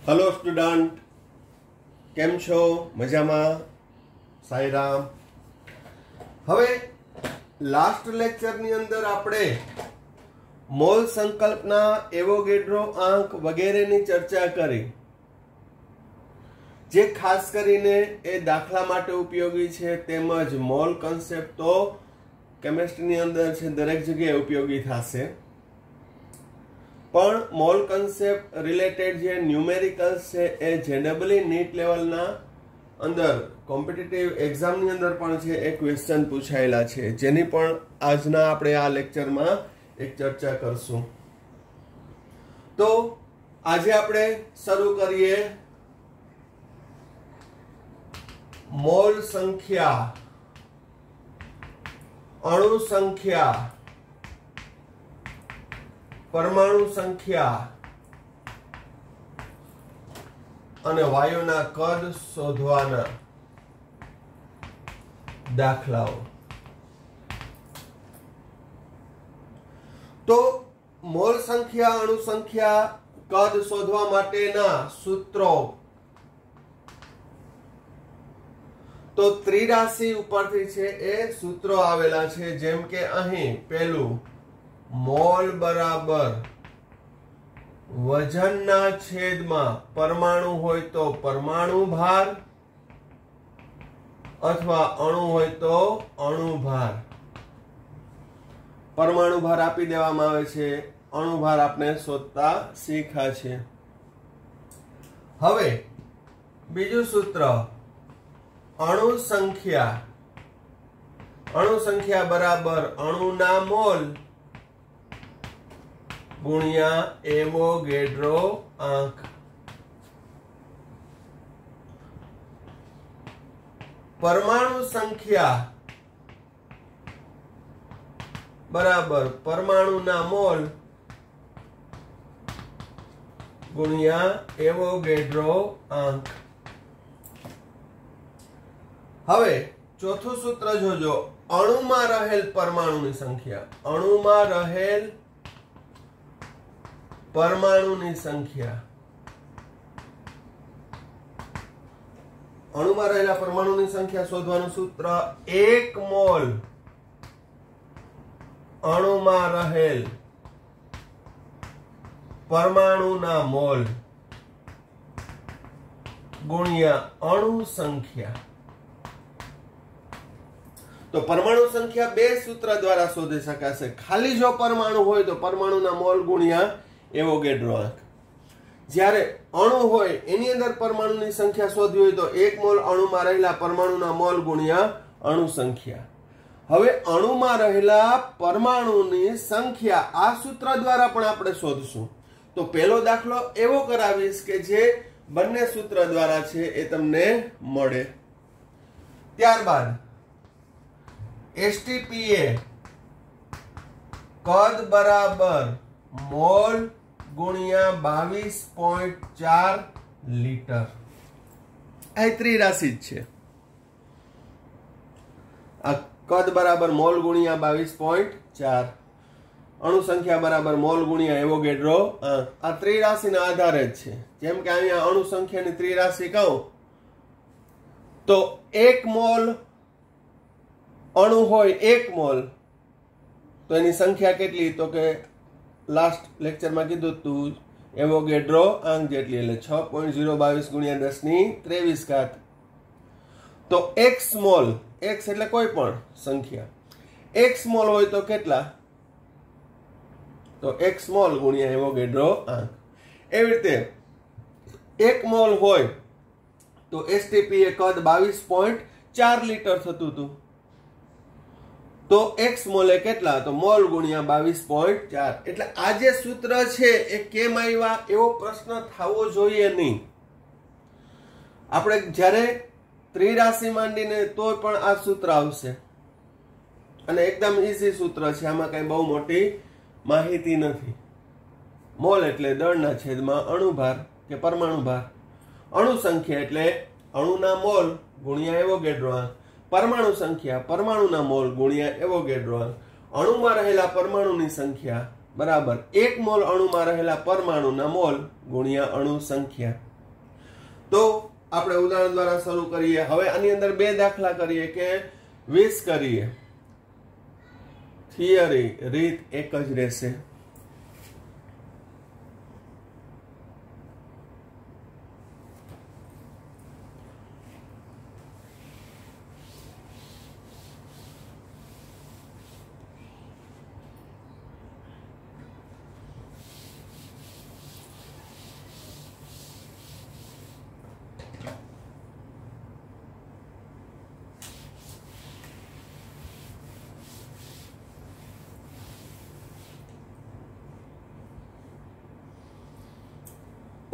Hello student, केम छो? मजाમાં? સાઈરામ। હવે last લેક્ચરની અંદર આપણે મોલ સંકલ્પના, એવોગેડ્રો આંક વગેરેની ચર્ચા કરી, જે ખાસ કરીને એ દાખલા માટે ઉપયોગી છે, તેમજ મોલ કન્સેપ્ટ તો કેમિસ્ટ્રીની અંદર છે, દરેક જગ્યાએ ઉપયોગી થશે। પણ મોલ કન્સેપ્ટ રિલેટેડ જે ન્યુમેરિકલ્સ છે એ જેડબલઈ નીટ લેવલના અંદર કોમ્પિટિટિવ એક્ઝામની અંદર પણ છે એ ક્વેશ્ચન પૂછાયેલા છે, જેની પણ આજના આપણે આ લેક્ચરમાં એક ચર્ચા કરશું। તો આજે આપણે શરૂ કરીએ મોલ સંખ્યા, અણુ સંખ્યા, પરમાણુ સંખ્યા અને વાયુના કદ શોધવાના દાખલાઓ। તો મોલ સંખ્યા, અણુ સંખ્યા, કદ શોધવા માટેના સૂત્રો તો ત્રિરાશિ ઉપરથી છે એ સૂત્રો આવેલા છે, જેમ કે અહીં પહેલું મોલ બરાબર વજનના છેદમાં પરમાણુ હોય તો પરમાણુ ભાર અથવા અણુ હોય તો અણુ ભાર। પરમાણુ ભાર આપી દેવામાં આવે છે, અણુ ભાર આપણે શોધતા શીખ્યા છે। હવે બીજું સૂત્ર અણુ સંખ્યા, અણુ સંખ્યા બરાબર અણુના મોલ ગુણ્યા એવોગેડ્રો આંક। પરમાણુ સંખ્યા બરાબર પરમાણુના મોલ ગુણ્યા એવોગેડ્રો આંક। હવે ચોથું સૂત્ર જોજો, અણુમાં રહેલ પરમાણુની સંખ્યા, અણુમાં રહેલ પરમાણુની સંખ્યા, અણુમાં રહેલા પરમાણુની સંખ્યા શોધવાનું સૂત્ર 1 મોલ અણુમાં રહેલ પરમાણુના મોલ ગુણ્યા અણુ સંખ્યા। તો પરમાણુ સંખ્યા બે સૂત્ર દ્વારા શોધી શકાશે। ખાલી જો પરમાણુ હોય તો પરમાણુના મોલ ગુણ્યા એવોગેડ્રો આંક। જ્યારે અણુ હોય એની અંદર પરમાણુની સંખ્યા શોધવી હોય તો 1 મોલ અણુમાં રહેલા પરમાણુના મોલ ગુણ્યા અણુ સંખ્યા। હવે અણુમાં રહેલા પરમાણુની સંખ્યા આ સૂત્ર દ્વારા પણ આપણે શોધશું। તો પહેલો દાખલો એવો કરાવીશ કે જે બંને સૂત્ર દ્વારા છે એ તમને મળે। ત્યારબાદ એસટીપીએ કદ બરાબર મોલ ગુણ્યા 22.4 લીટર, આ ત્રિરાશિ છે। આ કદ બરાબર મોલ ગુણ્યા 22.4, અણુ સંખ્યા બરાબર મોલ ગુણ્યા એવોગેડ્રો આંક, આ ત્રિરાશિના આધારે જ છે। જેમ કે અહીંયા અણુ સંખ્યાની ત્રિરાશિ કહું તો 1 મોલ અણુ હોય 1 મોલ તો એની સંખ્યા કેટલી? તો કે લાસ્ટ લેક્ચરમાં કીધું તું એવોગેડ્રો આંક જેટલી, એટલે 6.022 ગુણ્યા 10⁻23। તો x મોલ, x એટલે કોઈ પણ સંખ્યા, x મોલ હોય તો કેટલા? તો x મોલ ગુણ્યા એવોગેડ્રો આંક। એવી રીતે 1 મોલ હોય તો એસટીપી એ કદ 22.4 લીટર થતું હતું, તો x મોલે કેટલા? તો મોલ ગુણ્યા 22.4। એટલે આ જે સૂત્ર છે એ કેમ આવ્યા એવો પ્રશ્ન થવો જોઈએ નહીં। આપણે જ્યારે ત્રિરાશિ માંડીને તો પણ આ સૂત્ર આવશે, અને એકદમ ઈઝી સૂત્ર છે, આમાં કઈ બહુ મોટી માહિતી નથી। મોલ એટલે દળના છેદમાં અણુભાર કે પરમાણુ ભાર, અણુ સંખ્યા એટલે અણુના મોલ ગુણ્યા એવોગેડ્રો આંક, પરમાણુ સંખ્યા પરમાણુના મોલ ગુણ્યા એવોગેડ્રો આંક, અણુમાં રહેલા પરમાણુની સંખ્યા બરાબર 1 મોલ અણુમાં રહેલા પરમાણુના મોલ ગુણ્યા અણુ સંખ્યા। તો આપણે ઉદાહરણ દ્વારા શરૂ કરીએ. હવે આની અંદર 2 દાખલા કરીએ કે 20 કરીએ. થિયરી રીત એક જ રહેશે.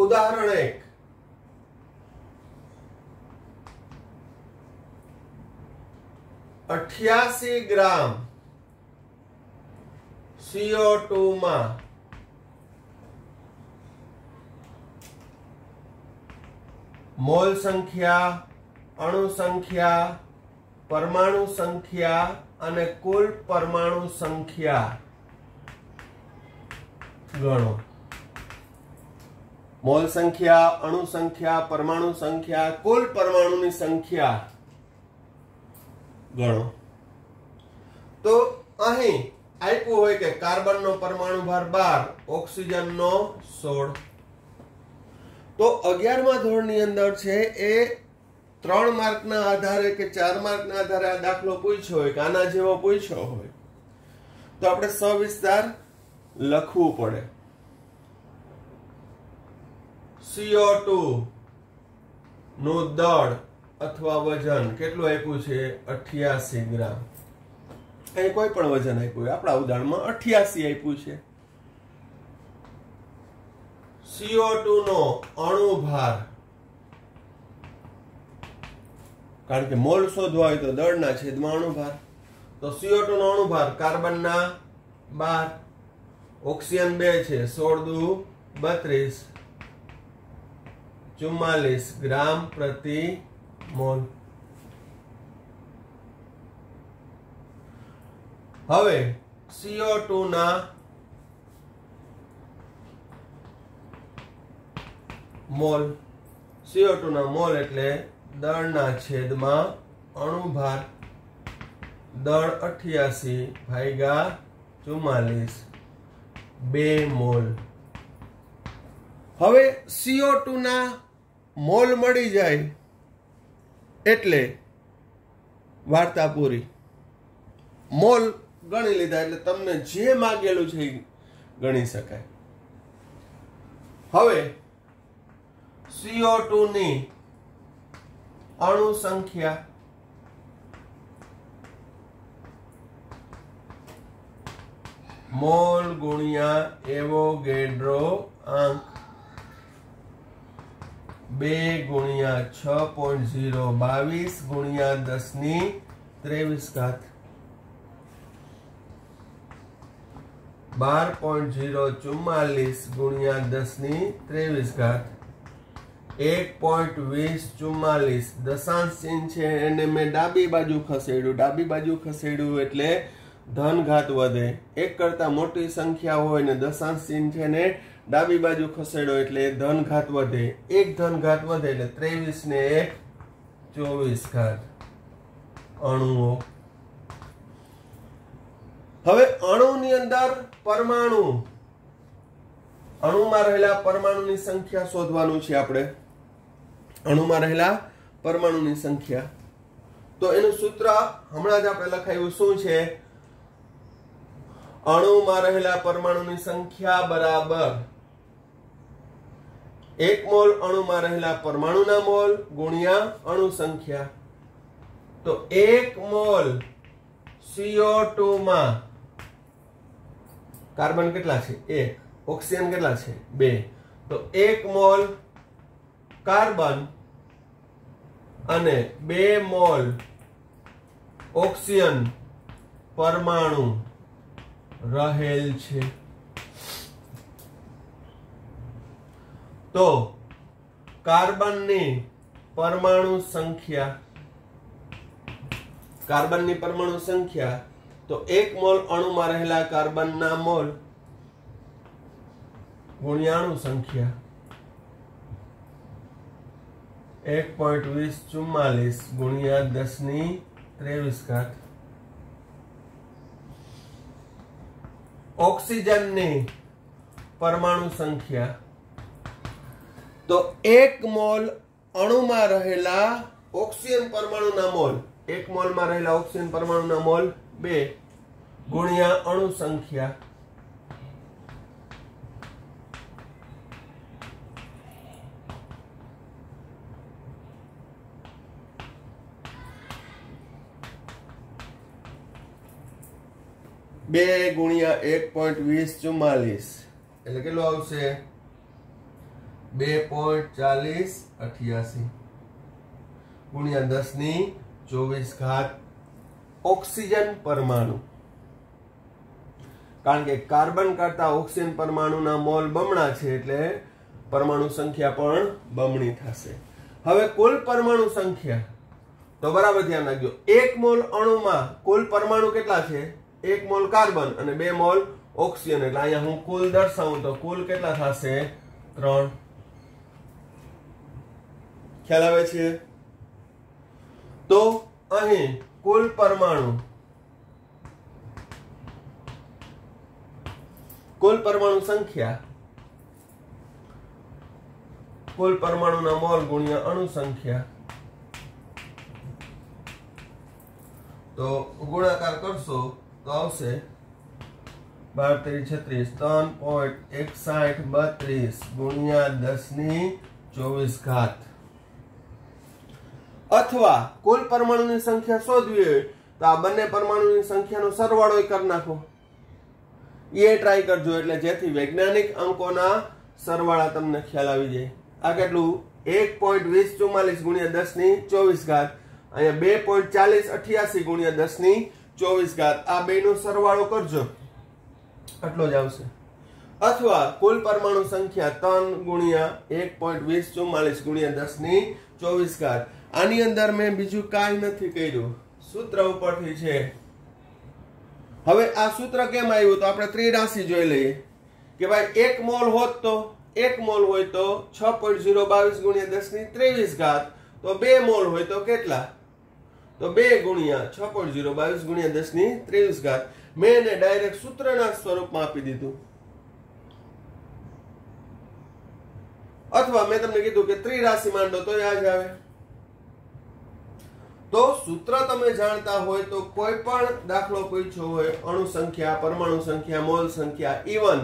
ઉદાહરણ 1. 88 ગ્રામ CO2 માં મોલ સંખ્યા, અણુ સંખ્યા, પરમાણુ સંખ્યા અને કુલ પરમાણુ સંખ્યા ગણો. મોલ સંખ્યા, અણુ સંખ્યા, પરમાણુ સંખ્યા, કુલ પરમાણુની સંખ્યા ગણો. તો અહીં આપ્યું હોય કે કાર્બનનો પરમાણુ ભાર 12, ઓક્સિજનનો 16. તો 11મા ધોરણની અંદર છે એ 3 માર્કના આધારે કે 4 માર્કના આધારે આ દાખલો પૂછ્યો હોય કે આના જેવો પૂછ્યો હોય તો આપણે સવિસ્તાર લખવું પડે. CO2 નું દળ અથવા વજન કેટલું આપ્યું છે? 88 ગ્રામ. અહીં કોઈ પણ વજન આપ્યું હોય, આપણા ઉદાહરણમાં 88 આપ્યું છે. CO2 નો અણુ ભાર, કારણ કે મોલ શોધવા હોય તો દળના છેદમાં અણુ ભાર, તો CO2 નો અણુ ભાર કાર્બનના 12, ઓક્સિજન 2 છે 16 દુ 32, 44 ગ્રામ પ્રતિ મોલ. હવે CO2 ના મોલ, CO2 ના મોલ એટલે દળના છેદમાં અણુભાર, દળ 88 ભાગ્યા 44, 2 મોલ. હવે CO2 ના મોલ મળી જાય એટલે વાર્તા પૂરી. મોલ ગણી લીધા એટલે તમને જે માંગેલું છે એ ગણી શકાય. હવે CO2 ની અણુ સંખ્યા મોલ ગુણ્યા એવોગેડ્રો આંક 2 ગુણ્યા 6.022 ગુણ્યા 10⁻23 12.044 ગુણ્યા 10⁻23 1.2044 દશાંશ ચિહ્ન છે એને મેં ડાબી બાજુ ખસેડ્યું. ડાબી બાજુ ખસેડ્યું એટલે ધન ઘાત વધે. એક કરતા મોટી સંખ્યા હોય ને દશાંશ ચિહ્ન છે ને ડાબી બાજુ ખસેડો એટલે ધન ઘાત વધે. એક ધન ઘાત વધે એટલે 23 ને 1 24 અણુઓ. હવે અણુની અંદર પરમાણુ, અણુમાં રહેલા પરમાણુની સંખ્યા શોધવાનું છે આપણે. અણુમાં રહેલા પરમાણુની સંખ્યા, તો એનું સૂત્ર હમણાં જ આપણે લખાયું. શું છે? અણુમાં રહેલા પરમાણુની સંખ્યા બરાબર 1 મોલ અણુમાં રહેલા પરમાણુના મોલ ગુણ્યા અણુ સંખ્યા. તો 1 મોલ CO2 માં કાર્બન કેટલા છે? 1. ઓક્સિજન કેટલા છે? 2. તો 1 મોલ કાર્બન અને 2 મોલ ઓક્સિજન પરમાણુ રહેલ છે. તો કાર્બનની પરમાણુ સંખ્યા, કાર્બનની પરમાણુ સંખ્યા તો 1 મોલ અણુમાં રહેલા કાર્બનના મોલ ગુણ્યા અણુ સંખ્યા. 1.2044 ગુણ્યા 10⁻23. ઓક્સિજનની પરમાણુ સંખ્યા, તો 1 મોલ અણુમાં રહેલા ઓક્સિજન પરમાણુના મોલ, 1 મોલમાં રહેલા ઓક્સિજન પરમાણુના મોલ 2 ગુણ્યા અણુ સંખ્યા. બે ગુણ્યા 1.2044 એટલે કેટલું આવશે? 2.4088 ગુણ્યા 10⁻24 ઓક્સિજન પરમાણુ. કારણ કે કાર્બન કરતા ઓક્સિજન પરમાણુના મોલ બમણા છે એટલે પરમાણુ સંખ્યા પણ બમણી થશે. હવે કુલ પરમાણુ સંખ્યા, તો બરાબર ધ્યાન રાખજો, 1 મોલ અણુમાં કુલ પરમાણુ કેટલા છે? 1 મોલ કાર્બન અને 2 મોલ ઓક્સિજન. એટલે અહીંયા હું કુલ દર્શાવું તો કુલ કેટલા થશે? 3. ખ્યાલ આવે છે? તો અહીં કુલ પરમાણુ સંખ્યા, કુલ પરમાણુના મોલ ગુણ્યા અણુ સંખ્યા, તો ગુણાકાર કરશો તો આવશે 12 36 3.6132 ગુણ્યા 10⁻24. અથવા કુલ પરમાણુની સંખ્યા શોધવી હોય તો આ બંને પરમાણુની સંખ્યાનો સરવાળો કરી નાખો. એ ટ્રાય કરજો એટલે જેથી વૈજ્ઞાનિક અંકોના સરવાળા તમને ખ્યાલ આવી જાય. આ કેટલું? 1.2044 ગુણ્યા 10⁻24. અહીંયા 2.4088 ગુણ્યા 10⁻24. આ બેનો સરવાળો કરજો, આટલો જ આવશે. અથવા કુલ પરમાણુ સંખ્યા 3 ગુણ્યા 1.2044 ગુણ્યા 10⁻24. આની અંદર મેં બીજું કાંઈ નથી કર્યું, સૂત્ર ઉપરથી છે. હવે આ સૂત્ર કેમ આવ્યું તો આપણે ત્રિરાશિ જોઈ લઈએ કે ભાઈ 1 મોલ હોત તો 1 મોલ હોય તો 6.022 ગુણ્યા 10⁻23. તો 2 મોલ હોય તો કેટલા? તો 2 ગુણ્યા 6.022 ગુણ્યા 10⁻23. મેં એને ડાયરેક્ટ સૂત્રના સ્વરૂપમાં આપી દીધું. અથવા મેં તમને કીધું કે ત્રિરાશિ માંડો તો આ જ આવે. તો સૂત્ર તમે જાણતા હોય તો કોઈ પણ દાખલો પૂછ્યો હોય, અણુ સંખ્યા, પરમાણુ સંખ્યા, મોલ સંખ્યા, ઇવન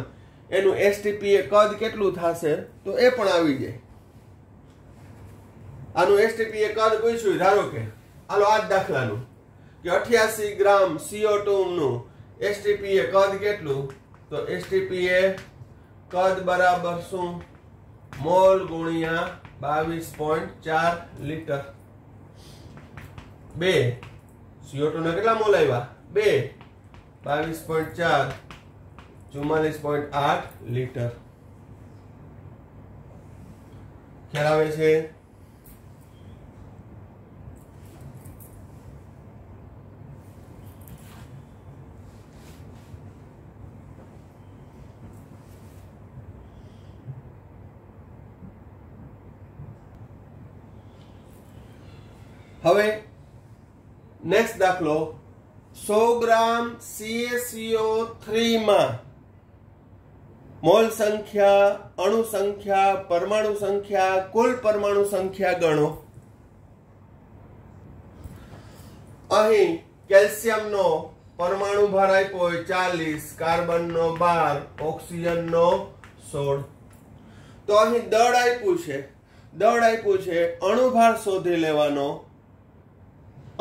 એનું એસટીપી કદ કેટલું થશે તો એ પણ આવી જાય. આનું એસટીપી કદ પૂછ્યું, ધારો કે હાલો આ જ દાખલાનું કે 88 ગ્રામ CO2 નું એસટીપી કદ કેટલું? તો એસટીપી કદ બરાબર શું? મોલ ગુણ્યા 22.4 લીટર. 2 CO2 ના કેટલા મોલ આવ્યા? 2 22.4 44.8 લીટર. ખ્યાલ આવે છે? હવે નેક્સ્ટ દાખલો, 100 ગ્રામ CaCO3 માં મોલ સંખ્યા, અણુ સંખ્યા, પરમાણુ સંખ્યા, કુલ પરમાણુ સંખ્યા ગણો. અહીં કેલ્શિયમનો પરમાણુ ભાર આપ્યો હોય 40, કાર્બનનો 12, ઓક્સિજનનો 16. તો અહીં દળ આપ્યું છે, અણુભાર શોધી લેવાનો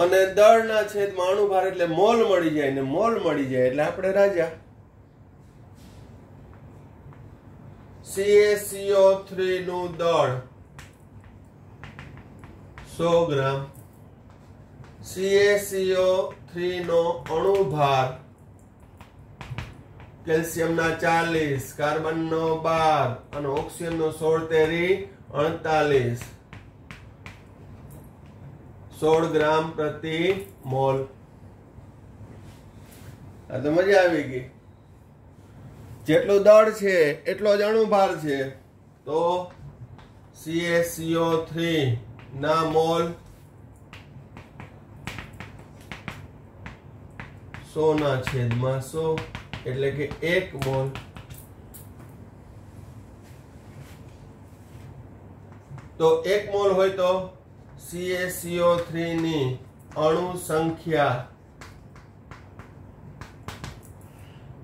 અને દળના છેદમાં અણુભાર એટલે મોલ મળી જાય ને મોલ મળી જાય એટલે આપણે રાજા. CaCO3 નું દળ 100 ગ્રામ, CaCO3 નો અણુભાર કેલ્શિયમના 40, કાર્બનનો 12 અને ઓક્સિજનનો 16 તેરી 48, 16 ગ્રામ પ્રતિ મોલ. આ તો મજા આવી ગઈ. જેટલું દળ છે એટલો જ અણુભાર છે. તો CaCO3 ના મોલ 100 ના છેદમાં 100 એટલે કે 1 મોલ. તો 1 મોલ હોય તો CaCO3 ની અણુ સંખ્યા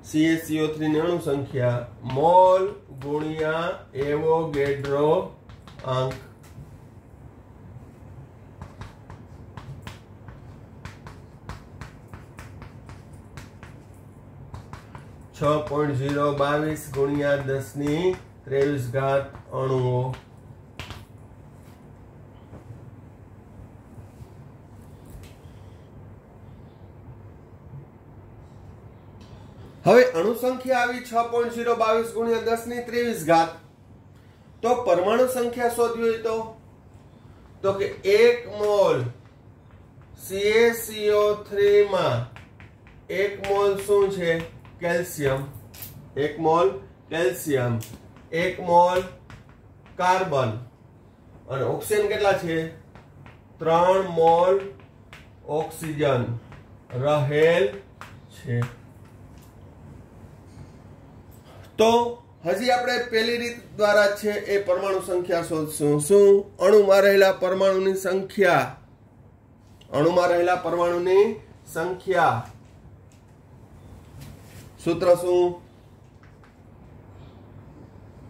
CaCO3 ની અણુ સંખ્યા મોલ ગુણ્યા એવોગેડ્રો અંક. છ 0.022 ગુણ્યા 10⁻23 અણુઓ. હવે અણુ સંખ્યા આવી 6.022 ગુણ્યા 10⁻23. તો પરમાણુ સંખ્યા શોધવી હોય તો કે 1 મોલ CaCO3 માં 1 મોલ શું છે? Calcium. 1 mall calcium, 1 mall carbon અને ઓક્સિજન કેટલા છે? 3 મોલ ઓક્સિજન રહેલ છે. તો હજી આપણે પહેલી રીત દ્વારા છે એ પરમાણુ સંખ્યા શોધશું. શું? અણુમાં રહેલા પરમાણુની સંખ્યા. અણુમાં રહેલા પરમાણુની સંખ્યા. સૂત્ર શું?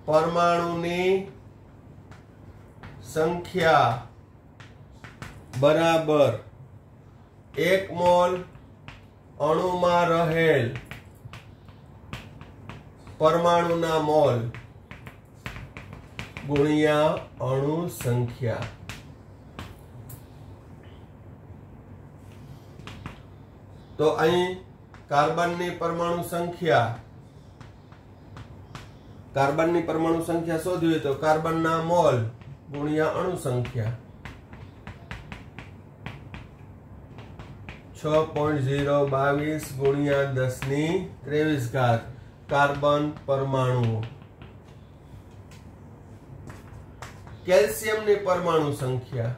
પરમાણુની સંખ્યા બરાબર 1 મોલ અણુમાં રહેલ પરમાણુના મોલ ગુણ્યા અણુ સંખ્યા. તો અહીં કાર્બનની પરમાણુ સંખ્યા શોધવી હોય તો કાર્બનના મોલ ગુણ્યા અણુ સંખ્યા 6.022 ગુણ્યા 10⁻23 કાર્બન પરમાણુઓ. કેલ્શિયમની પરમાણુ સંખ્યા.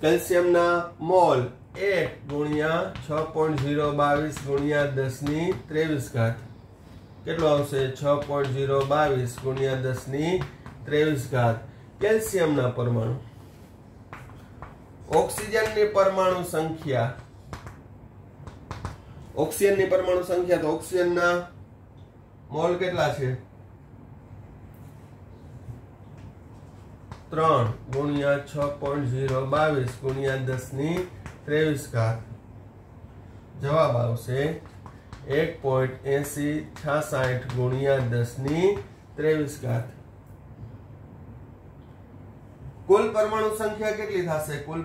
કેલ્શિયમના મોલ 1 ગુણ્યા 6.022 ગુણ્યા 10⁻23. કેટલો આવશે? 6.022 ગુણ્યા 10⁻23 કેલ્શિયમના પરમાણુ. ઓક્સિજનની પરમાણુ સંખ્યા. ઓક્સિજનની પરમાણુ સંખ્યા તો ઓક્સિજનના મોલ કેટલા છે? 3 ગુણ્યા 6.022 ગુણ્યા 10⁻23. જવાબ આવશે 1.8066 ગુણ્યા 10⁻23. કુલ પરમાણુ સંખ્યા કેટલી થશે? કુલ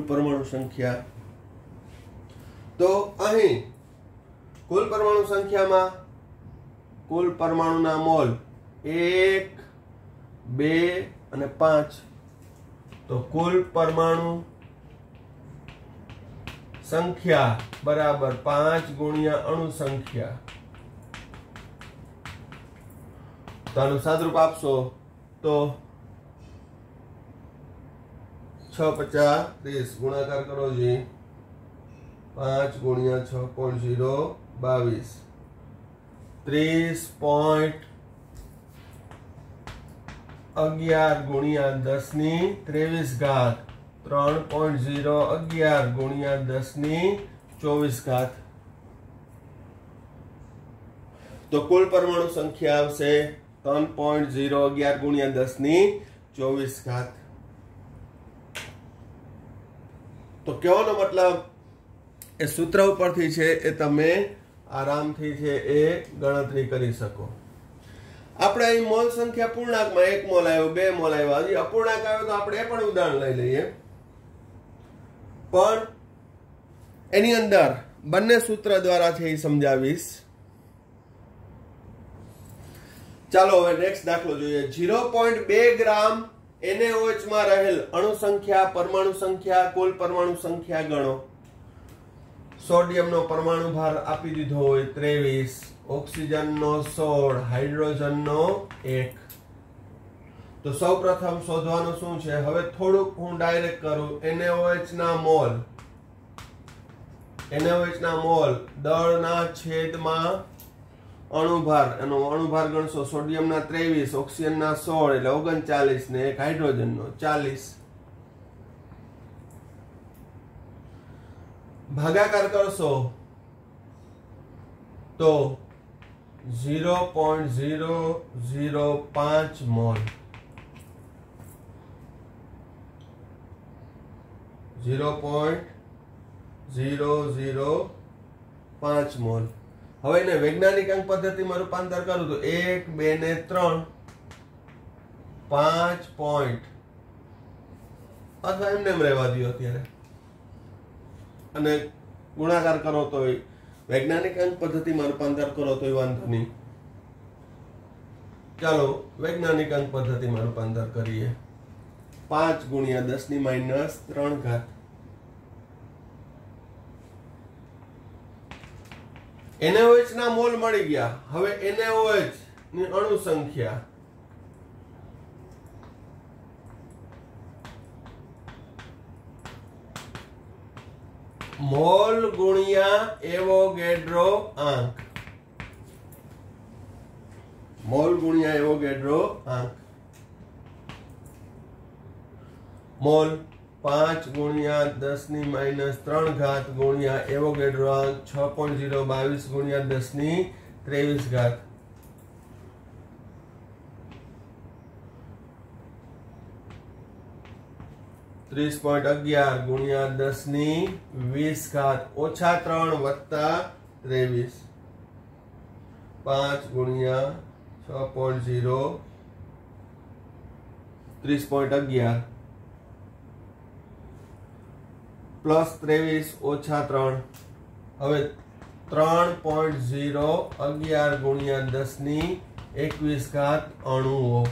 પરમાણુ સંખ્યા તો અહીં કુલ પરમાણુ સંખ્યામાં કુલ પરમાણુના મોલ 1, 2 અને 5. તો કુલ પરમાણુ સંખ્યા બરાબર 5 ગુણ્યા અણુ સંખ્યા. તો આનું સાદરૂપ આપશો તો 6 × 50 30 ગુણાકાર કરો જી 5 ગુણ્યા 6.022 30.11 ગુણ્યા 10⁻23 3.011 ગુણ્યા 10⁻24. તો કુલ પરમાણુ સંખ્યા આવશે 3.011 ગુણ્યા 10⁻24. તો કહેવાનો મતલબ એ સૂત્ર ઉપરથી છે એ તમે આરામથી છે એ ગણતરી કરી શકો. આપણે અહીં મોલ સંખ્યા પૂર્ણાંકમાં 1 મોલ આવ્યો, 2 મોલ આવ્યા. હજી અપૂર્ણાંક આવ્યો તો આપણે એ પણ ઉદાહરણ લઈ લઈએ. પણ એની અંદર બંને સૂત્ર દ્વારા છે એ સમજાવીશ. ચાલો હવે નેક્સ્ટ દાખલો જોઈએ. 0.2 ગ્રામ NaOH માં રહેલ અણુ સંખ્યા, પરમાણુ સંખ્યા, કુલ પરમાણુ સંખ્યા ગણો. સોડિયમનો પરમાણુ ભાર આપી દીધો હોય 23, ઓક્સિજનનો 16, હાઇડ્રોજનનો 1. તો સૌપ્રથમ શોધવાનું શું છે? હવે થોડુંક હું ડાયરેક્ટ કરું. NaOH ના મોલ, NaOH ના મોલ દળના છેદમાં અણુભાર, એનો અણુભાર ગણશો. સોડિયમના 23, ઓક્સિજનના 16 એટલે 39 ને એક હાઇડ્રોજનનો 40. ભાગાકાર કરશો તો 0.005 મોલ, 0.005 મોલ. હવે એને વૈજ્ઞાનિક અંક પદ્ધતિમાં રૂપાંતર કરું તો 1, 2 ને 3 5 પોઈન્ટ, અથવા એમને એમ રહેવા દો અત્યારે, અને ગુણાકાર કરો તો વૈજ્ઞાનિક અંક પદ્ધતિમાં રૂપાંતર કરો તો વાંધો નહીં. ચાલો વૈજ્ઞાનિક અંક પદ્ધતિમાં રૂપાંતર કરીએ. 5 ગુણ્યા 10⁻³ NaOH ના મોલ મળી ગયા. હવે NaOH ની અણુ સંખ્યા મોલ ગુણ્યા એવોગેડ્રો આંક, મોલ ગુણ્યા એવોગેડ્રો આંક. મોલ 5 ગુણ્યા 10⁻³ ગુણ્યા એવોગેડ્રો આંક 6.022 ગુણ્યા 10⁻23. 30.11 ગુણ્યા 10⁻20 ઓછા 3 વત્તા 23. 5 ગુણ્યા 6.0 30.11 પ્લસ 23 ઓછા 3. હવે 3.011 ગુણ્યા 10⁻21 અણુઓ.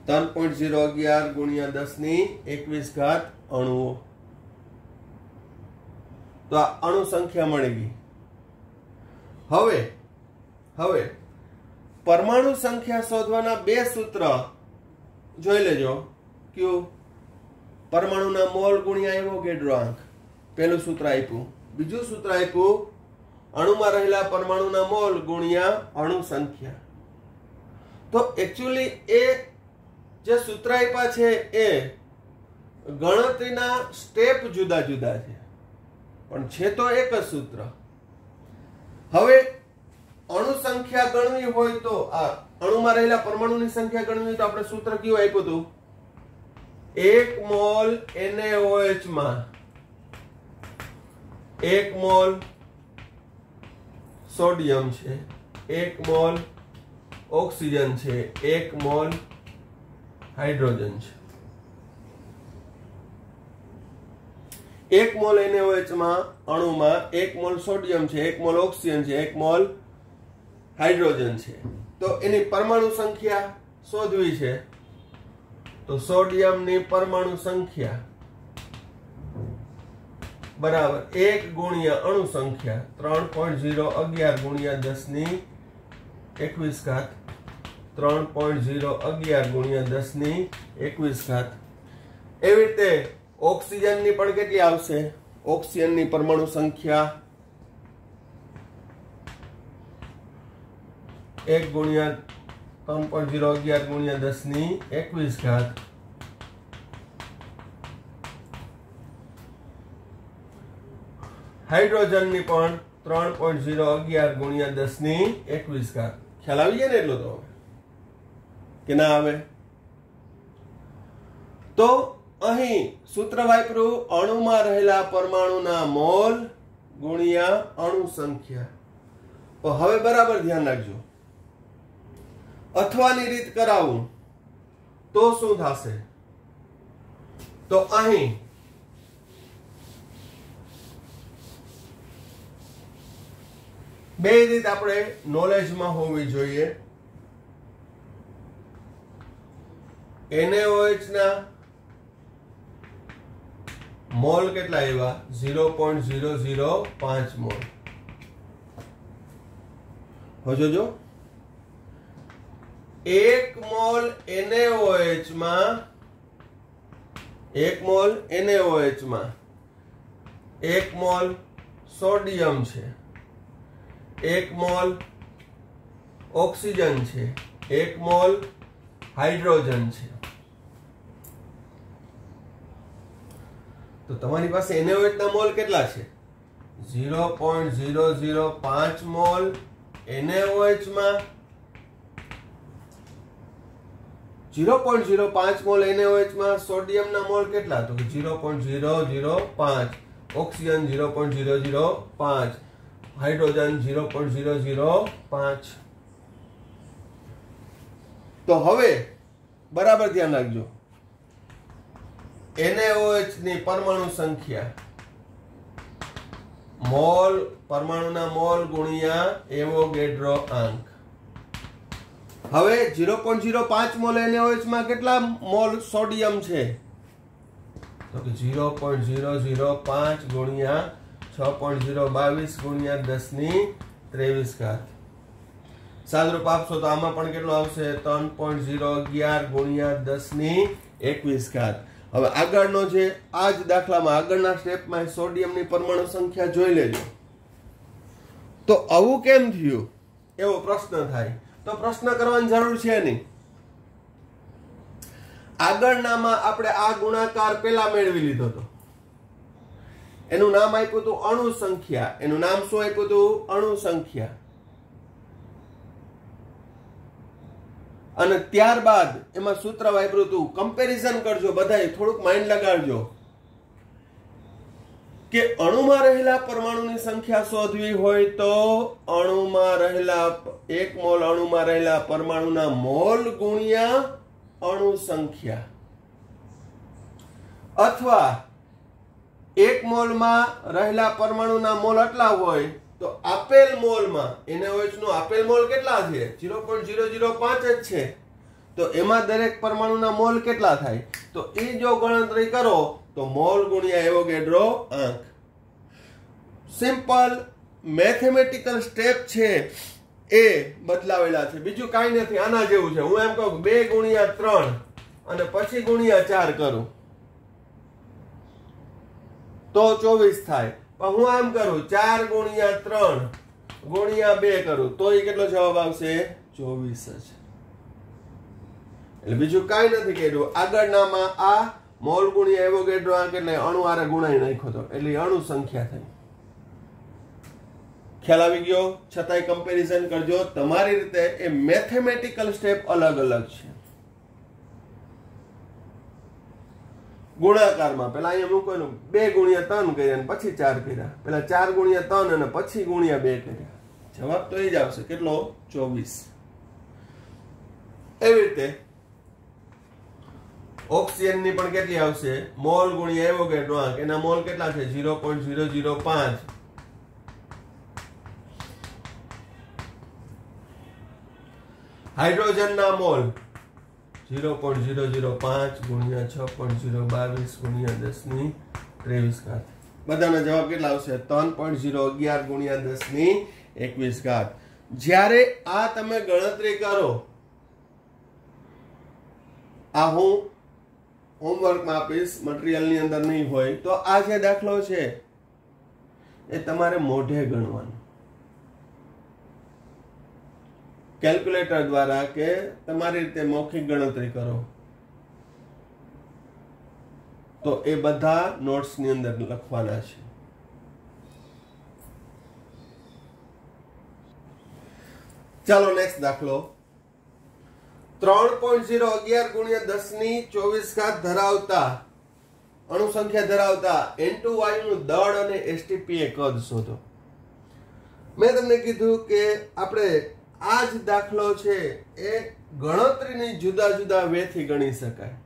3.011 ગુણ્યા 10⁻21 અણુઓ. તો આ અણુ સંખ્યા મળી ગઈ. હવે પરમાણુ સંખ્યા શોધવાના બે સૂત્ર જોઈ લેજો. કયું? પરમાણુના મોલ ગુણ્યા એવોગેડ્રો આંક, પહેલું સૂત્ર આપ્યું. બીજું સૂત્ર આપ્યું અણુમાં રહેલા પરમાણુના મોલ ગુણ્યા અણુ સંખ્યા. તો એકચ્યુઅલી એ જે સૂત્ર આપ્યા છે એ ગણતરીના સ્ટેપ જુદા જુદા છે, પણ છે તો એક જ સૂત્ર. હવે અણુ સંખ્યા ગણવી હોય તો, આ અણુમાં રહેલા પરમાણુની સંખ્યા ગણવી હોય તો આપણે સૂત્ર કયું આપ્યું હતું? 1 મોલ NaOH માં 1 મોલ સોડિયમ છે, 1 મોલ ઓક્સિજન છે, 1 મોલ હાઇડ્રોજન છે. 1 મોલ NaOH માં અણુમાં 1 મોલ સોડિયમ છે, 1 મોલ ઓક્સિજન છે, 1 મોલ હાઇડ્રોજન છે. તો એની પરમાણુ સંખ્યા શોધવી છે. તો સોડિયમની પરમાણુ સંખ્યા બરાબર 1 ગુણ્યા અણુ સંખ્યા 3.011 ગુણ્યા 10⁻21 3.011 ગુણ્યા 10⁻21. એવી રીતે ઓક્સિજનની પણ કેટલી આવશે? ઓક્સિજનની પરમાણુ સંખ્યા 1 ગુણ્યા 3.011 ગુણ્યા 10⁻21. હાઇડ્રોજનની પણ 3.011 ગુણ્યા 10⁻21. ખ્યાલ આવી જાય ને એટલો તો કે ના આવે? તો અહીં સૂત્ર વાપર્યું અણુમાં રહેલા પરમાણુના મોલ ગુણ્યા અણુ સંખ્યા. તો હવે બરાબર ધ્યાન રાખજો, અથવાની રીત કરાવું તો શું થશે? તો અહીં બે રીત આપણે નોલેજમાં હોવી જોઈએ. NaOH ના મોલ કેટલા આવ્યા? 0.005 મોલ. હવે જોજો, 1 મોલ NaOH માં 1 મોલ સોડિયમ છે, 1 મોલ ઓક્સિજન છે, 1 મોલ હાઇડ્રોજન છે. તો તમારી પાસે NaOH ના મોલ કેટલા છે? 0.005 મોલ NaOH માં, 0.05 મોલ NaOH માં સોડિયમ ના મોલ કેટલા? તો 0.005, ઓક્સિજન 0.005, હાઇડ્રોજન 0.005. તો હવે બરાબર ધ્યાન રાખજો, NaOH ની પરમાણુ સંખ્યા મોલ, પરમાણુના મોલ ગુણ્યા એવોગેડ્રો આંક. હવે 0.05 મોલ NaOH માં કેટલા મોલ સોડિયમ છે? તો કે 0.005 ગુણ્યા 6.022 ગુણ્યા 10^23. સાદરૂપ આપશો તો આમાં પણ કેટલો આવશે? 3.011 ગુણ્યા 10^21. હવે આગળનો છે આ જ દાખલામાં, આગળના સ્ટેપમાં સોડિયમની પરમાણુ સંખ્યા જોઈ લેજો. તો આવું કેમ થયું એવો પ્રશ્ન થાય. તો પ્રશ્ન કરવાની જરૂર છે નહીં. આગળનામાં આપણે આ ગુણાકાર પેલા મેળવી લીધો હતો. એનું નામ આપ્યું હતું અણુ સંખ્યા. એનું નામ શું આપ્યું હતું? અણુ સંખ્યા. અને ત્યારબાદ એમાં સૂત્ર વાપર્યું હતું. કમ્પેરિઝન કરજો બધાય, થોડુંક માઇન્ડ લગાડજો કે અણુમાં રહેલા પરમાણુની સંખ્યા શોધવી હોય તો અણુમાં રહેલા 1 મોલ અણુમાં રહેલા પરમાણુના મોલ ગુણ્યા અણુ સંખ્યા, અથવા 1 મોલમાં રહેલા પરમાણુના મોલ આટલા હોય તો આપેલ મોલમાં NaOH નો આપેલ મોલ કેટલા છે? 0.005 જ છે. તો એમાં દરેક પરમાણુના મોલ કેટલા થાય? તો એ જો ગણતરી કરો તો મોલ ગુણ્યા એવોગેડ્રો આંક. સિમ્પલ મેથેમેટિકલ સ્ટેપ છે એ બદલાવેલા છે, બીજું કાંઈ નથી. આના જેવું છે. હું એમ કહું 2 ગુણ્યા 3 અને પછી ગુણ્યા 4 કરું તો 24 થાય. પણ હું આમ કરું 4 ગુણ્યા 3 ગુણ્યા 2 કરું તો એ કેટલો જવાબ આવશે? 24 જ. એટલે બીજું કાંઈ નથી કર્યું. આગળનામાં આ મોલ ગુણ્યા એવોગેડ્રો આંક એટલે અણુ આરે ગુણાઈ નાખ્યો હતો, એટલે અણુ સંખ્યા થઈ. ખ્યાલ આવી ગયો? છતાંય કમ્પેરિઝન કરજો તમારી રીતે. એ મેથેમેટિકલ સ્ટેપ અલગ અલગ છે. ગુણાકારમાં પેલા અહીંયા મૂકવાનું 2 ગુણ્યા 3 કર્યા અને પછી 4 કર્યા, પેલા 4 ગુણ્યા 3 અને પછી ગુણ્યા 2 કર્યા. જવાબ તો એ જ આવશે. કેટલો? 24. એવી રીતે ઓક્સિજન ની પણ કેટલી આવશે? મોલ ગુણ્યા એવોગેડ્રો આંક. એના મોલ કેટલા છે? 0.005. હાઇડ્રોજન ના મોલ 0.005 ગુણ્યા 6.022 ગુણ્યા 10^23. બધાના જવાબ કેટલા આવશે? 3.011 ગુણ્યા 10^21. જ્યારે આ તમે ગણતરી કરો, આ હું હોમવર્કમાં આપીશ, મટીરિયલની અંદર નહીં હોય, તો આ જે દાખલો છે એ તમારે મોઢે ગણવાનો, કેલ્ક્યુલેટર દ્વારા કે તમારી રીતે મૌખિક ગણતરી કરો. તો એ બધા નોટ્સની અંદર લખવાના છે. ચાલો નેક્સ્ટ દાખલો. 3.011 ગુણ્યા 10^24 ધરાવતા અણુ સંખ્યા ધરાવતા N2 વાયુનું દળ અને STPA કદ શોધો. મેં તમને કીધું કે આપણે આ જ દાખલો છે એ ગણતરીની જુદા જુદા વે થી ગણી શકાય.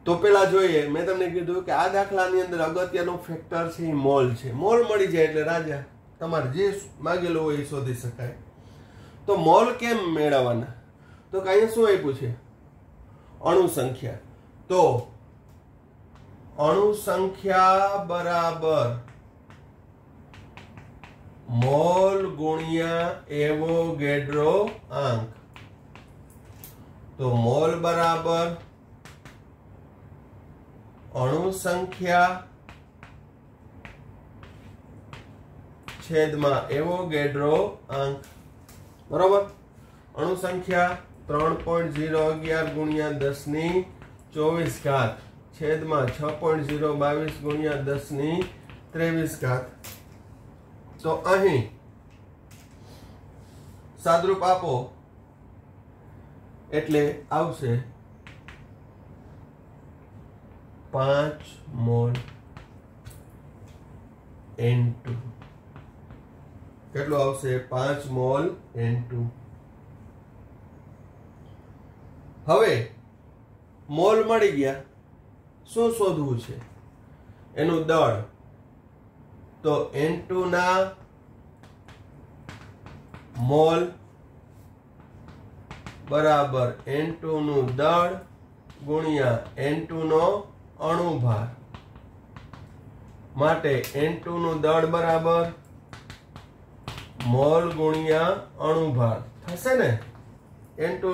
તો પેલા જોઈએ, મેં તમને કીધું કે આ દાખલાની અંદર અગત્યનો ફેક્ટર છે એ મોલ છે. મોલ મળી જાય એટલે રાજા, તમારે જે માંગેલું હોય એ શોધી શકાય. તો મોલ કેમ મેળવવાના? તો અહીંયા શું આપ્યું છે? અણુ સંખ્યા. तो अणु संख्या बराबर मोल गुणिया एवोगेड्रो आंक। तो मोल बराबर अणु संख्या छेद में एवोगेड्रो आंक। बराबर अणु संख्या 3.011 गुणिया 10 ની 24 घात छेद में 6.022 गुणिया 10 ની 23 घात। तो अहीं सादरूप आपो एटले आवशे 5 मोल N2। કેટલું આવશે 5 મોલ N2। હવે મોલ મળી ગયા, શું શોધવું છે? એનું દળ। તો N2 ના મોલ બરાબર N2 નું દળ ગુણ્યા N2 નો અણુભાર। માટે N2 નું દળ બરાબર मोल गुणिया अणुभार थशे ने। N2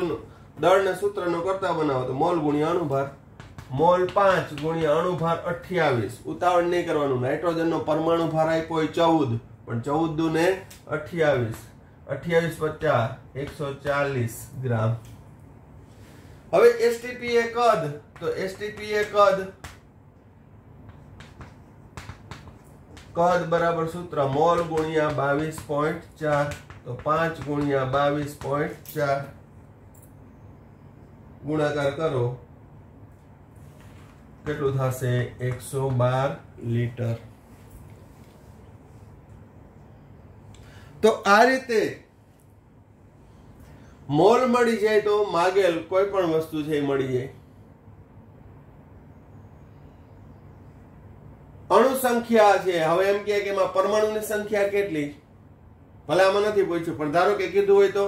दळ ने सूत्र नो करता बनावो तो मोल गुणिया अणुभार। मोल 5 गुणिया अणुभार 28। उतावळ नहीं करवानुं। नाइट्रोजन नो परमाणु भार आप्यो 14 पण 14 दू ने 28। 28 50 140 ग्राम। हवे एसटीपी ए कद। तो एसटीपी ए कद कद बराबर सूत्र मोल गुणिया 22.4। तो 5 गुणिया 22.4 गुणाकार करो કેટલું થશે 112 लीटर। तो आ रीते मोल मળી જાય તો માગેલ કોઈ પણ વસ્તુ છે મળી જાય। अणु संख्या છે। હવે એમ કહે કે એમાં પરમાણુની સંખ્યા કેટલી? ભલે આમાં નથી પૂછ્યું પણ ધારો કે કીધું હોય તો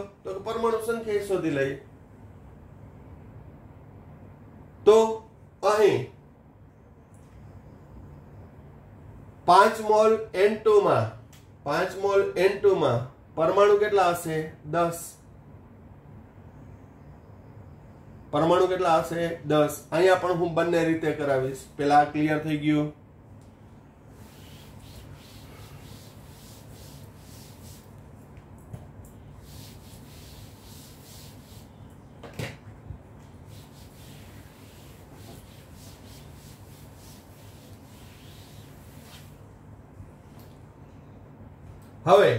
પરમાણુ સંખ્યા શોધી લઈએ। તો અહીં 5 મોલ N2 માં 5 મોલ N2 માં પરમાણુ કેટલા હશે? 10। પરમાણુ કેટલા હશે? 10। અહીંયા પણ હું બંને રીતે કરાવીશ। પહેલા ક્લિયર થઈ ગયું। હવે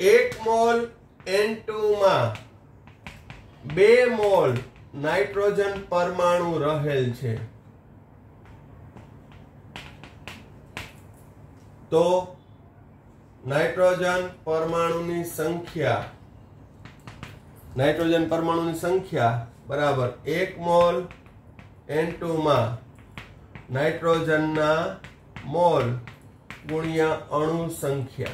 1 મોલ N2 માં 2 મોલ નાઇટ્રોજન પરમાણુ રહેલ છે। તો નાઇટ્રોજન પરમાણુની સંખ્યા બરાબર 1 મોલ N2 માં નાઇટ્રોજનના મોલ गुणिया अणु संख्या।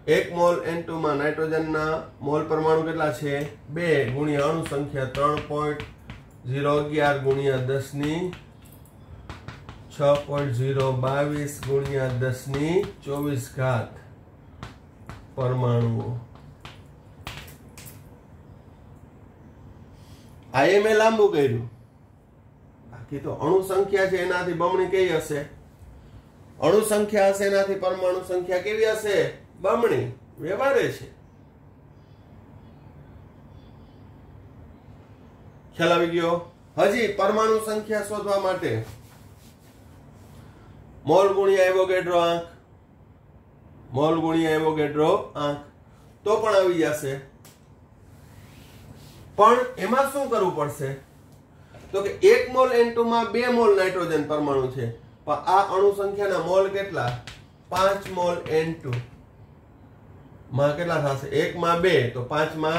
1 मोल N2 में नाइट्रोजन ना मोल परमाणु केटला छे? 2 गुणिया अणु संख्या 3.011 गुणिया 10 ની 6.022 गुणिया 10 ની 24 घात परमाणुओ। आए में लांबू कर्યું। तो अणु संख्या छे एनाथी बमणी केवी हशे? अणु संख्या हशे एनाथी परमाणु संख्या केवी हशे? बमणी। व्यवहारे छे। ख्याल आवी गयो? हजी परमाणु संख्या शोधवा माटे मोल गुणिया एवोगेड्रो आंक। मोल गुणिया एवोगेड्रो आंक तो पण आवी जशे। पण एमां शुं करवुं पड़शे? तो कि 1 मोल N2 में 2 मोल नाइट्रोजन परमाणु छे पण आ अणु संख्याना मोल केटला? 5 मोल N2 में केटला थशे? 1 में 2 तो 5 में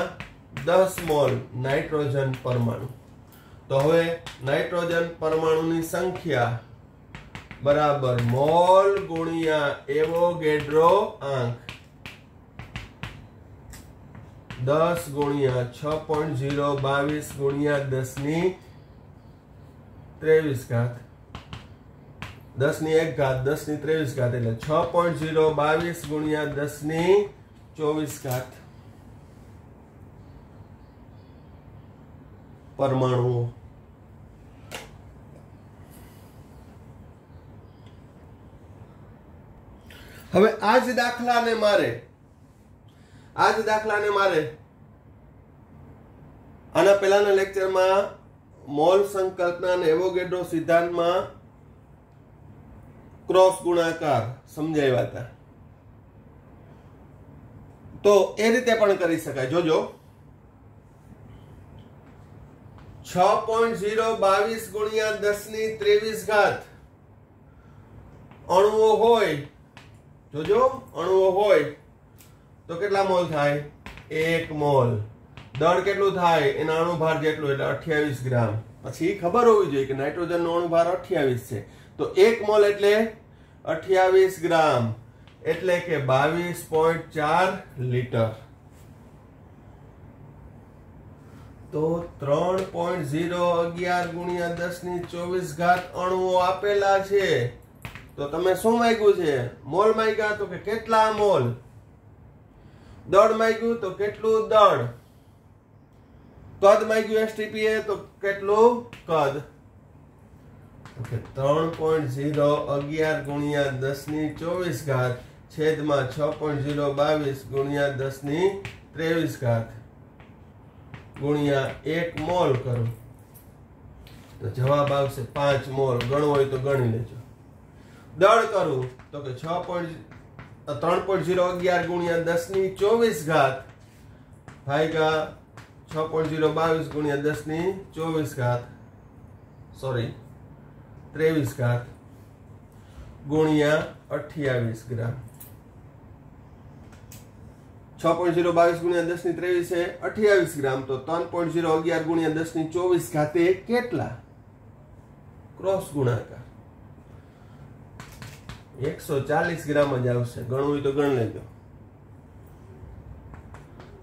10 मोल नाइट्रोजन परमाणु। तो हवे नाइट्रोजन परमाणुनी संख्या बराबर मोल गुणिया एवोगेड्रो आंक 10 ગુણ્યા 6.022 ગુણ્યા 10 ની 23 ઘાત 10 ની 1 ઘાત 10 ની 23 ઘાત એટલે 6.022 ગુણ્યા 10 ની 24 ઘાત પરમાણુઓ. હવે આ જ દાખલાને મારે આના પહેલાના લેક્ચરમાં મોલ સંકલ્પના અને એવોગેડ્રો સિદ્ધાંતમાં ક્રોસ ગુણાકાર સમજાવ્યા હતા. તો એ રીતે પણ કરી શકાય. જોજો 6.022 ગુણ્યા 10 ની 23 ઘાત અણુઓ હોય, જોજો અણુઓ હોય તો કેટલા મોલ થાય? 1 મોલ. દળ કેટલું થાય? એના અણુભાર જેટલું એટલે 28 ગ્રામ. પછી ખબર હોવી જોઈએ કે નાઇટ્રોજનનો અણુભાર 28 છે, તો 1 મોલ એટલે 28 ગ્રામ એટલે કે 22.4 લીટર. તો 3.011 ગુણ્યા 10 ની 24 ઘાત અણુઓ આપેલા છે. તો તમે શું માંગ્યું છે? મોલ માંગ્યા તો કે કેટલા મોલ? દળ માંગ્યું તો કેટલું દળ? કદ માંગ્યું STP તો કેટલું કદ? ઓકે, 3.011 ગુણ્યા 10 ની 24 ઘાત છેદમાં 6.022 ગુણ્યા 10 ની 23 ઘાત ગુણ્યા 1 મોલ કરો તો જવાબ આવશે 5 મોલ. ગણવું હોય તો ગણી લેજો. દળ કરું તો કે 3.011 ગુણ્યા 10 ની 24 ઘાત ભાગ્યા 6.022 ગુણ્યા 10 ની 24 ઘાત 23 ઘાત ગુણ્યા 28 ગ્રામ. 6.022 ગુણ્યા 10 ની 23 છે 28 ગ્રામ. તો 3.011 ગુણ્યા 10 ની 24 ઘાતે કેટલા? ક્રોસ ગુણાકાર 140 ગ્રામ જ આવશે. ગણવું હોય તો ગણ લેજો.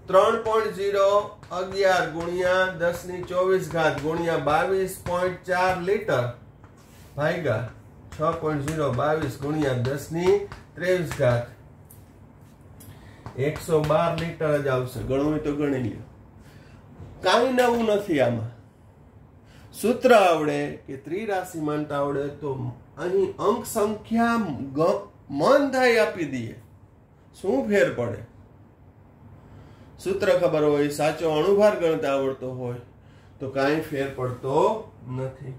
3.011 ગુણ્યા 10 ની 24 ઘાત ગુણ્યા 22.4 લીટર ભાગ્યા 6.022 ગુણ્યા 10 ની 23 ઘાત 112 લીટર જ આવશે. ગણવું હોય તો ગણી લ્યો. કાંઈ નવું નથી આમાં. સૂત્ર આવડે કે ત્રિરાશિ મંત્ર આવડે તો અહીં અંક સંખ્યા મન થાય આપી દઈએ. શું ફેર પડે? સૂત્ર ખબર હોય, સાચો અણુભાર ગણતા આવડતો હોય તો કાંઈ ફેર પડતો નથી.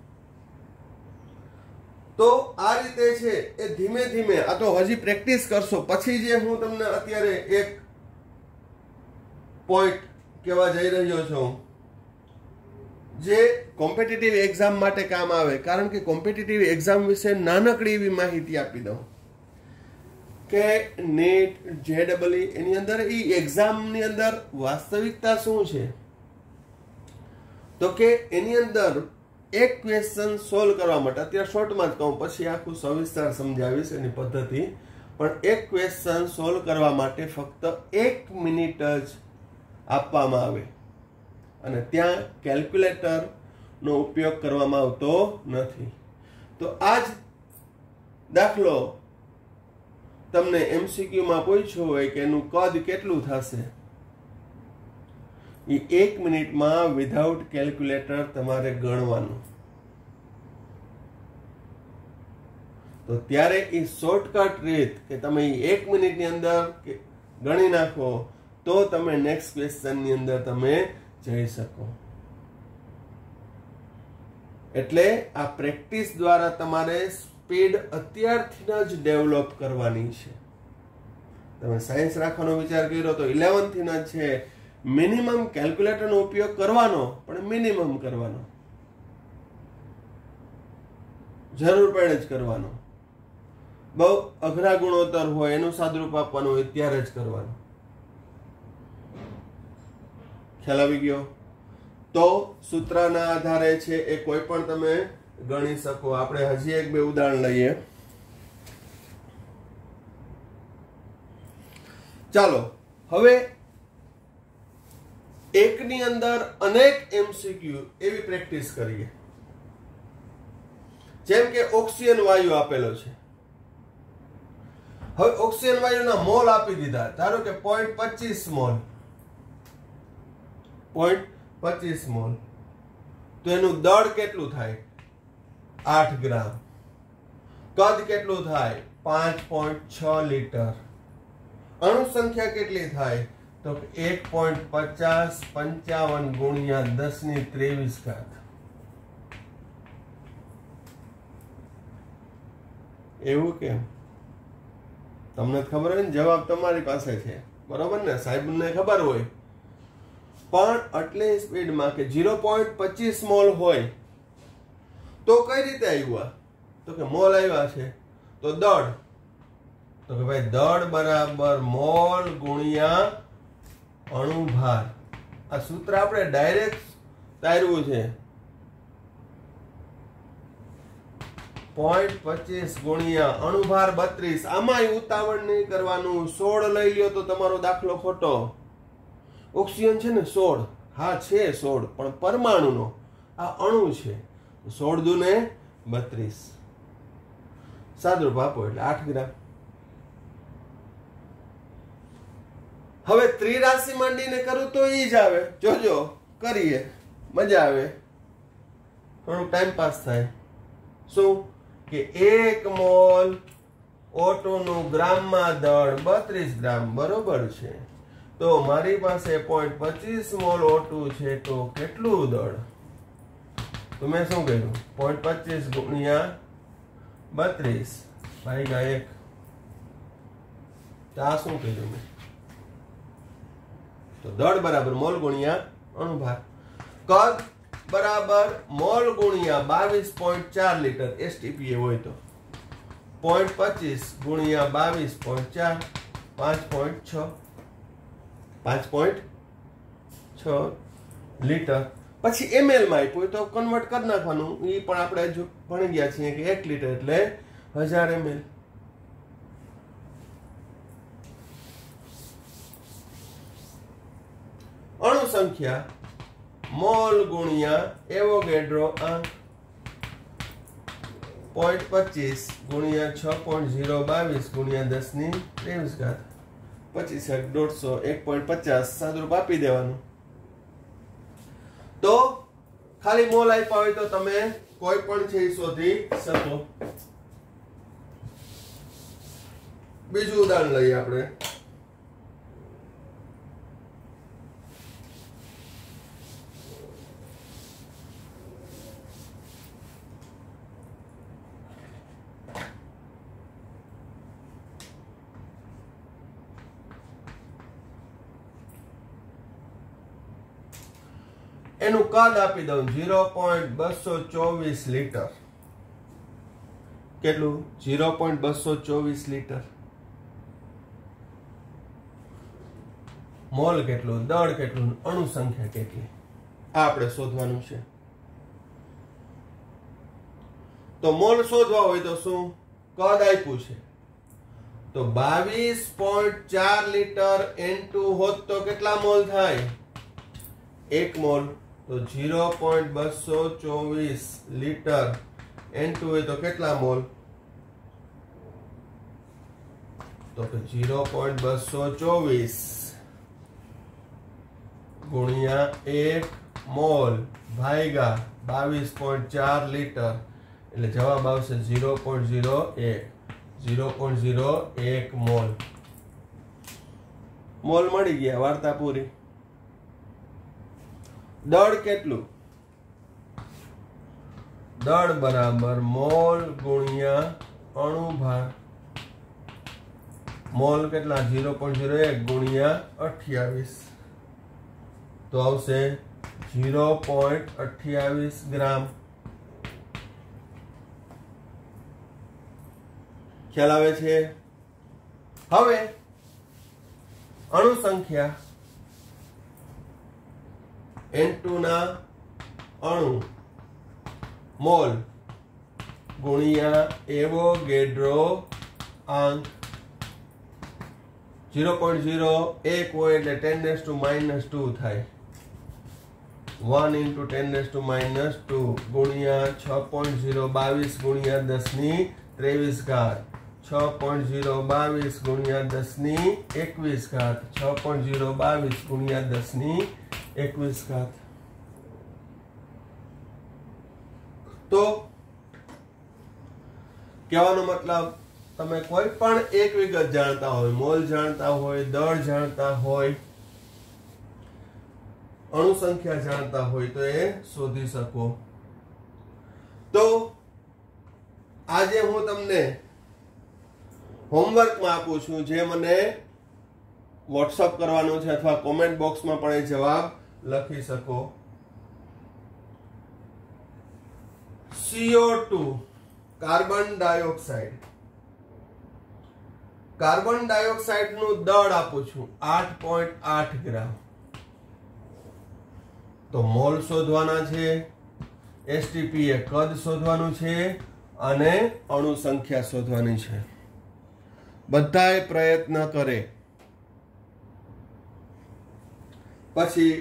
તો આ રીતે છે એ ધીમે ધીમે, આ તો હજી પ્રેક્ટિસ કરશો. પછી જે હું તમને અત્યારે એક પોઈન્ટ કહેવા જઈ રહ્યો છું જે કોમ્પિટિટિવ એક્ઝામ માટે કામ આવે. કારણ કે કોમ્પિટિટિવ એક્ઝામ વિશે નાનકડી એવી માહિતી આપી દઉં કે નેટ, JEE એની અંદર એક્ઝામની અંદર વાસ્તવિકતા શું છે? તો કે એની અંદર એક ક્વેશ્ચન સોલ્વ કરવા માટે, અત્યારે શોર્ટમાં જ કહું, પછી આખું સવિસ્તાર સમજાવીશ એની પદ્ધતિ, પણ એક ક્વેશ્ચન સોલ્વ કરવા માટે ફક્ત 1 મિનિટ જ આપવામાં આવે અને ત્યાં કેલ્ક્યુલેટરનો ઉપયોગ કરવામાં આવતો નથી. તો આ જ દાખલો તમને MCQ માં પૂછ્યો હોય કે એનું કદ કેટલું થશે, એ 1 મિનિટમાં વિધાઉટ કેલ્ક્યુલેટર તમારે ગણવાનું. તો ત્યારે એ શોર્ટકટ રીત કે તમે 1 મિનિટની અંદર ગણી નાખો તો તમે નેક્સ્ટ ક્વેશ્ચનની અંદર તમે જઈ શકો. એટલે આ પ્રેક્ટિસ દ્વારા તમારે સ્પીડ અત્યારથી જ ડેવલપ કરવાની છે. તમે સાયન્સ રાખવાનો વિચાર કર્યો તો 11 થી જ છે. મિનિમમ કેલ્ક્યુલેટરનો ઉપયોગ કરવાનો, પણ મિનિમમ કરવાનો, જરૂર પડે જ કરવાનો. બહુ અઘરા ગુણોત્તર હોય, એનું સાદરૂપ આપવાનું હોય ત્યારે જ કરવાનું. ખ્યાલ આવી ગયો? તો સૂત્રના આધારે છે એ કોઈ પણ તમે ગણી શકો. આપણે હજી 1-2 ઉદાહરણ લઈએ. ચાલો હવે એકની અંદર અનેક એમસીક્યુ એવી પ્રેક્ટિસ કરીએ. જેમ કે ઓક્સિજન વાયુ આપેલો છે. હવે ઓક્સિજન વાયુના મોલ આપી દીધા. ધારો કે 0.25 મોલ, 0.25 મોલ. તો એનું દળ કેટલું થાય? 8 ગ્રામ. કદ કેટલું થાય? 5.6 લીટર. અણુ સંખ્યા કેટલી થાય? તો 1.50 55 ગુણ્યા 10⁻23. એવું કેમ? તમને ખબર હોય ને, જવાબ તમારી પાસે છે, બરોબર ને? સાહેબને ખબર હોય. પણ આટલી સ્પીડમાં કે 0.25 મોલ હોય તો કઈ રીતે આવ્યા? તો કે મોલ આવ્યા છે. તો દળ, તો કે ભાઈ દળ બરાબર મોલ ગુણ્યા અણુભાર. આ સૂત્ર આપણે ડાયરેક્ટ તાર્યું છે. 0.25 ગુણ્યા અણુભાર 32. આમાં ઉતાવળ નહીં કરવાનું. 16 લઈ લ્યો તો તમારો દાખલો ખોટો. ઓક્સિજન છે ને 16, હા છે 16, પણ પરમાણુનો આ અણુ છે. 16 દુને 32. સાદુરૂપ આપો એટલે 8 ગ્રામ. હવે ત્રિરાશિ માંડીને કરું તો ઈ જ આવે. જોજો, કરીએ, મજા આવે, થોડું ટાઈમ પાસ થાય. શું કે 1 મોલ O2 નું ગ્રામમાં દળ 32 ગ્રામ બરોબર છે. તો મારી પાસે 0.25 મોલ O2 છે, તો કેટલું દળ? તો મેં શું કર્યું? 0.25 ગુણ્યા 32 ભાગ્યા 1. તો આ શું કર્યું મેં? તો દળ બરાબર મોલ ગુણ્યા અણુભાર. કદ બરાબર મોલ ગુણ્યા 22.4 લીટર STPA હોય તો 0.25 ગુણ્યા 22.4 5.6 લીટર. પછી ml માં આપ્યું તો કન્વર્ટ કરી નાખવાનું. એ પણ આપણે જો ભણી ગયા છીએ કે 1 લીટર એટલે 1000 ml. અણુ સંખ્યા મોલ ગુણ્યા એવોગેડ્રો આંક 0.25 ગુણ્યા 6.022 ગુણ્યા 10⁻23. 25 1.50 સાદુરૂપ આપી દેવાનું. તો ખાલી મોલ આપ્યા હોય તો તમે કોઈ પણ છે શોધી શકો. બીજું ઉદાહરણ લઈએ આપણે. એનું કદ આપી દઉં 0.224 લીટર. કેટલું? 0.224 લીટર. મોલ કેટલું? દળ કેટલું? અણુ સંખ્યા કેટલી? આ આપણે શોધવાનું છે. તો મોલ શોધવા હોય તો શું? કદ આપ્યું છે તો 22.4 લીટર N2 હોત તો કેટલા મોલ થાય? 1 મોલ. તો 0.224 લીટર N2 હોય તો કેટલા મોલ? તો કે 0.224 ગુણ્યા 1 મોલ ભાગ્યા 22.4 લીટર એટલે જવાબ આવશે 0.01 મોલ. મોલ મળી ગયા, વાર્તા પૂરી. દળ કેટલું? દળ બરાબર મોલ ગુણ્યા અણુભાર. મોલ કેટલા? 0.01 ગુણ્યા 28 તો આવશે 0.28 ગ્રામ. ખ્યાલ આવે છે? હવે અણુ સંખ્યા N2 ના અણુ મોલ ગુણ્યા એવોગેડ્રો આંક 0.01 હોય એટલે 10⁻² થાય. 1 into 10⁻², गुणिया 6.022 गुणिया 10⁻23 घात, 6.022 गुणिया 10⁻21 घात, 6.022 गुणिया 10⁻21 घात। तो कहेवानो मतलब તમે કોઈ પણ એક વિગત જાણતા હોય, મોલ જાણતા હોય, દળ જાણતા હોય, અણુ સંખ્યા જાણતા હોય તો એ શોધી શકો। તો આજે હું તમને હોમવર્કમાં આપું છું, જે મને વોટ્સઅપ કરવાનો છે અથવા કોમેન્ટ બોક્સમાં પણ એ જવાબ લખી શકો। CO2 carbon dioxide, carbon dioxide નું દળ આપું છું 8.8 ગ્રામ। તો મોલ શોધવાના છે, એસટીપી એ કદ શોધવાનું છે અને અણુ સંખ્યા શોધવાની છે। બધાય પ્રયત્ન કરે। પછી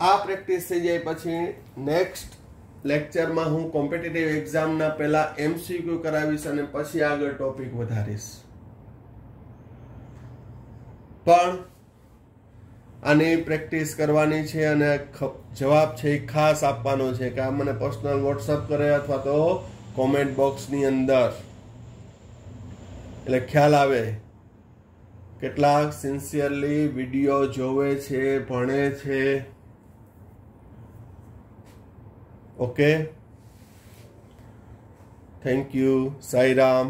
આ પ્રેક્ટિસ થઈ જાય પછી નેક્સ્ટ લેક્ચરમાં હું કોમ્પિટિટિવ એક્ઝામના પહેલા MCQ કરાવીશ અને પછી આગળ ટોપિક વધારીશ। પણ આની પ્રેક્ટિસ કરવાની છે અને જવાબ છે એ ખાસ આપવાનો છે કે આ મને પર્સનલ વોટ્સઅપ કરે અથવા તો કોમેન્ટ બોક્સની અંદર, એટલે ખ્યાલ આવે કેટલાક સિન્સિયરલી વિડીયો જોવે છે, ભણે છે। Okay, thank you, Sai Ram.